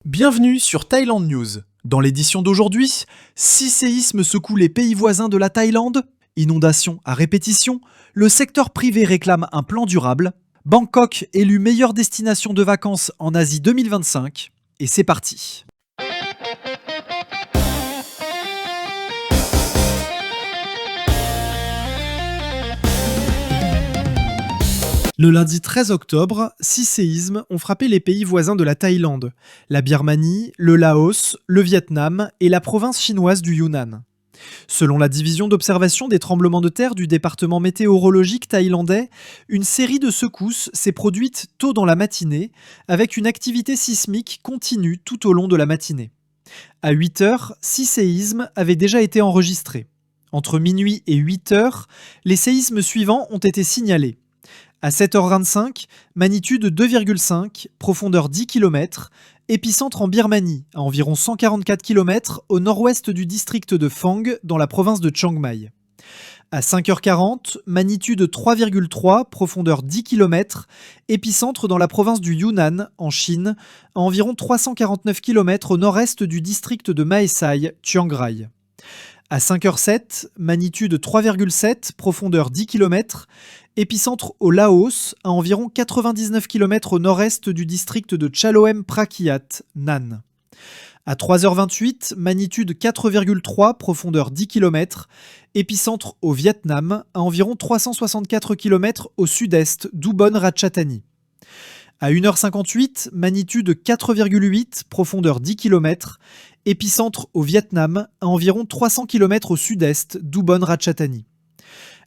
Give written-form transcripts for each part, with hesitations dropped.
Bienvenue sur Thaïlande News. Dans l'édition d'aujourd'hui, 6 séismes secouent les pays voisins de la Thaïlande, inondations à répétition, le secteur privé réclame un plan durable, Bangkok élu meilleure destination de vacances en Asie 2025, et c'est parti. Le lundi 13 octobre, 6 séismes ont frappé les pays voisins de la Thaïlande, la Birmanie, le Laos, le Vietnam et la province chinoise du Yunnan. Selon la division d'observation des tremblements de terre du département météorologique thaïlandais, une série de secousses s'est produite tôt dans la matinée, avec une activité sismique continue tout au long de la matinée. À 8 heures, 6 séismes avaient déjà été enregistrés. Entre minuit et 8 heures, les séismes suivants ont été signalés. À 7h25, magnitude 2,5, profondeur 10 km, épicentre en Birmanie, à environ 144 km au nord-ouest du district de Phang, dans la province de Chiang Mai. À 5h40, magnitude 3,3, profondeur 10 km, épicentre dans la province du Yunnan, en Chine, à environ 349 km au nord-est du district de Mae Sai, Chiang Rai. À 5h07, magnitude 3,7, profondeur 10 km, épicentre au Laos, à environ 99 km au nord-est du district de Chaloem Prakiat, Nan. À 3h28, magnitude 4,3, profondeur 10 km, épicentre au Vietnam, à environ 364 km au sud-est d'Ubon Ratchathani. À 1h58, magnitude 4,8, profondeur 10 km, épicentre au Vietnam, à environ 300 km au sud-est d'Ubon Ratchathani.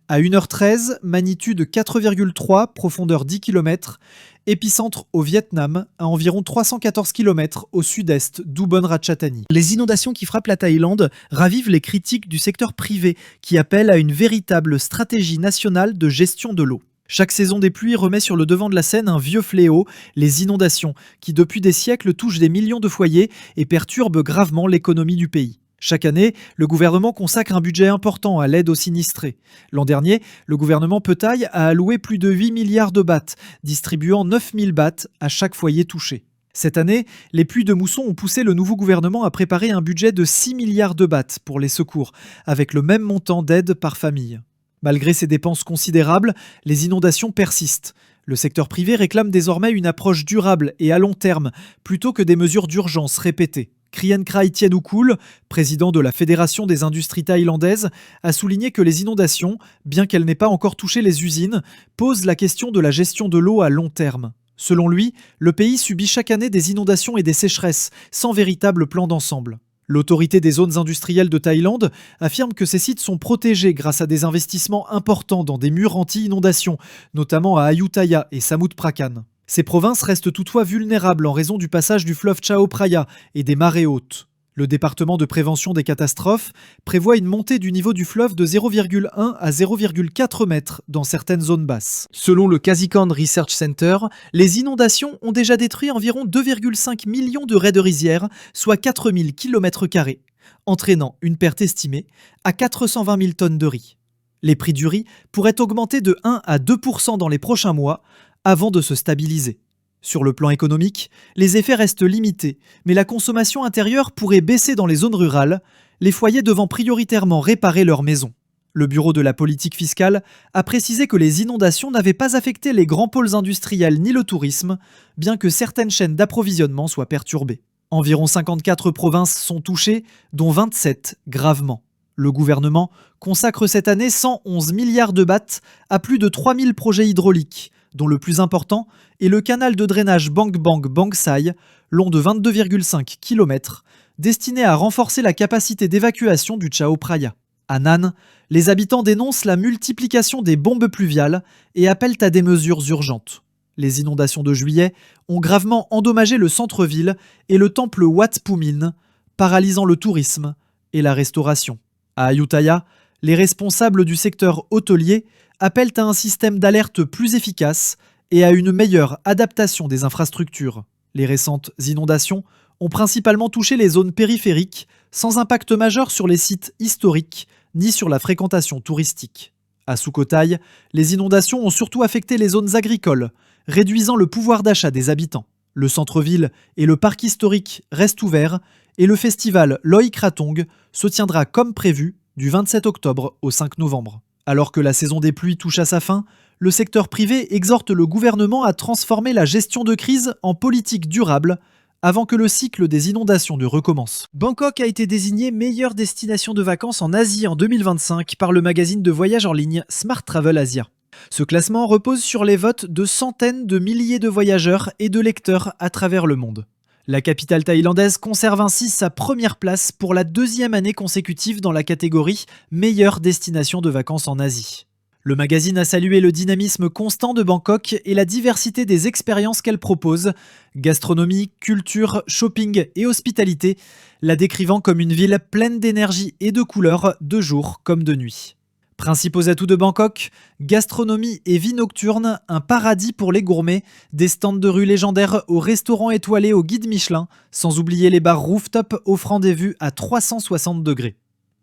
À 1h13, magnitude 4,3, profondeur 10 km, épicentre au Vietnam, à environ 314 km au sud-est d'Ubon Ratchathani. Les inondations qui frappent la Thaïlande ravivent les critiques du secteur privé qui appellent à une véritable stratégie nationale de gestion de l'eau. Chaque saison des pluies remet sur le devant de la scène un vieux fléau, les inondations, qui depuis des siècles touchent des millions de foyers et perturbent gravement l'économie du pays. Chaque année, le gouvernement consacre un budget important à l'aide aux sinistrés. L'an dernier, le gouvernement Pheu-Thai a alloué plus de 8 milliards de bahts, distribuant 9000 bahts à chaque foyer touché. Cette année, les pluies de mousson ont poussé le nouveau gouvernement à préparer un budget de 6 milliards de bahts pour les secours, avec le même montant d'aide par famille. Malgré ces dépenses considérables, les inondations persistent. Le secteur privé réclame désormais une approche durable et à long terme, plutôt que des mesures d'urgence répétées. Krien Krai Thienukul, président de la Fédération des industries thaïlandaises, a souligné que les inondations, bien qu'elles n'aient pas encore touché les usines, posent la question de la gestion de l'eau à long terme. Selon lui, le pays subit chaque année des inondations et des sécheresses, sans véritable plan d'ensemble. L'autorité des zones industrielles de Thaïlande affirme que ces sites sont protégés grâce à des investissements importants dans des murs anti-inondation, notamment à Ayutthaya et Samut Prakan. Ces provinces restent toutefois vulnérables en raison du passage du fleuve Chao Phraya et des marées hautes. Le département de prévention des catastrophes prévoit une montée du niveau du fleuve de 0,1 à 0,4 mètres dans certaines zones basses. Selon le Kazikand Research Center, les inondations ont déjà détruit environ 2,5 millions de raies de rizières, soit 4000 km², entraînant une perte estimée à 420 000 tonnes de riz. Les prix du riz pourraient augmenter de 1 à 2% dans les prochains mois, avant de se stabiliser. Sur le plan économique, les effets restent limités, mais la consommation intérieure pourrait baisser dans les zones rurales, les foyers devant prioritairement réparer leurs maisons. Le Bureau de la politique fiscale a précisé que les inondations n'avaient pas affecté les grands pôles industriels ni le tourisme, bien que certaines chaînes d'approvisionnement soient perturbées. Environ 54 provinces sont touchées, dont 27 gravement. Le gouvernement consacre cette année 111 milliards de bahts à plus de 3000 projets hydrauliques, dont le plus important est le canal de drainage Bang Bang Bang Sai, long de 22,5 km, destiné à renforcer la capacité d'évacuation du Chao Phraya. À Nan, les habitants dénoncent la multiplication des bombes pluviales et appellent à des mesures urgentes. Les inondations de juillet ont gravement endommagé le centre-ville et le temple Wat Phu Min, paralysant le tourisme et la restauration. À Ayutthaya, les responsables du secteur hôtelier appellent à un système d'alerte plus efficace et à une meilleure adaptation des infrastructures. Les récentes inondations ont principalement touché les zones périphériques, sans impact majeur sur les sites historiques ni sur la fréquentation touristique. À Sukhothai, les inondations ont surtout affecté les zones agricoles, réduisant le pouvoir d'achat des habitants. Le centre-ville et le parc historique restent ouverts et le festival Loïc Krathong se tiendra comme prévu du 27 octobre au 5 novembre. Alors que la saison des pluies touche à sa fin, le secteur privé exhorte le gouvernement à transformer la gestion de crise en politique durable avant que le cycle des inondations ne recommence. Bangkok a été désignée meilleure destination de vacances en Asie en 2025 par le magazine de voyage en ligne Smart Travel Asia. Ce classement repose sur les votes de centaines de milliers de voyageurs et de lecteurs à travers le monde. La capitale thaïlandaise conserve ainsi sa première place pour la deuxième année consécutive dans la catégorie meilleure destination de vacances en Asie. Le magazine a salué le dynamisme constant de Bangkok et la diversité des expériences qu'elle propose, gastronomie, culture, shopping et hospitalité, la décrivant comme une ville pleine d'énergie et de couleurs de jour comme de nuit. Principaux atouts de Bangkok, gastronomie et vie nocturne, un paradis pour les gourmets, des stands de rue légendaires aux restaurants étoilés au guide Michelin, sans oublier les bars rooftop offrant des vues à 360 degrés.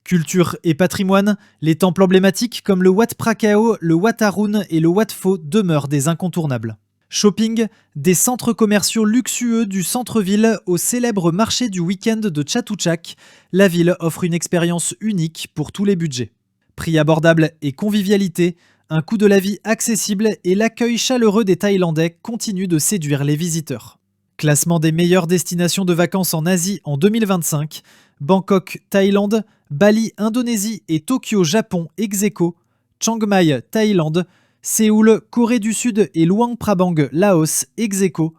Culture et patrimoine, les temples emblématiques comme le Wat Prakao, le Wat Arun et le Wat Pho demeurent des incontournables. Shopping, des centres commerciaux luxueux du centre-ville au célèbre marché du week-end de Chatuchak, la ville offre une expérience unique pour tous les budgets. Prix abordable et convivialité, un coût de la vie accessible et l'accueil chaleureux des Thaïlandais continuent de séduire les visiteurs. Classement des meilleures destinations de vacances en Asie en 2025, Bangkok, Thaïlande, Bali, Indonésie et Tokyo, Japon ex aequo, Chiang Mai, Thaïlande, Séoul, Corée du Sud et Luang Prabang, Laos ex aequo,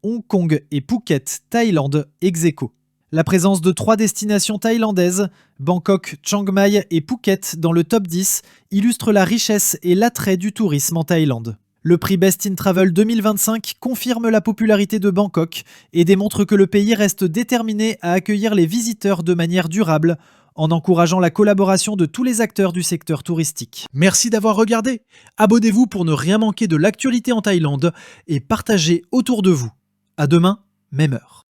Hong Kong et Phuket, Thaïlande ex aequo. La présence de 3 destinations thaïlandaises, Bangkok, Chiang Mai et Phuket dans le top 10, illustre la richesse et l'attrait du tourisme en Thaïlande. Le prix Best in Travel 2025 confirme la popularité de Bangkok et démontre que le pays reste déterminé à accueillir les visiteurs de manière durable en encourageant la collaboration de tous les acteurs du secteur touristique. Merci d'avoir regardé. Abonnez-vous pour ne rien manquer de l'actualité en Thaïlande et partagez autour de vous. À demain, même heure.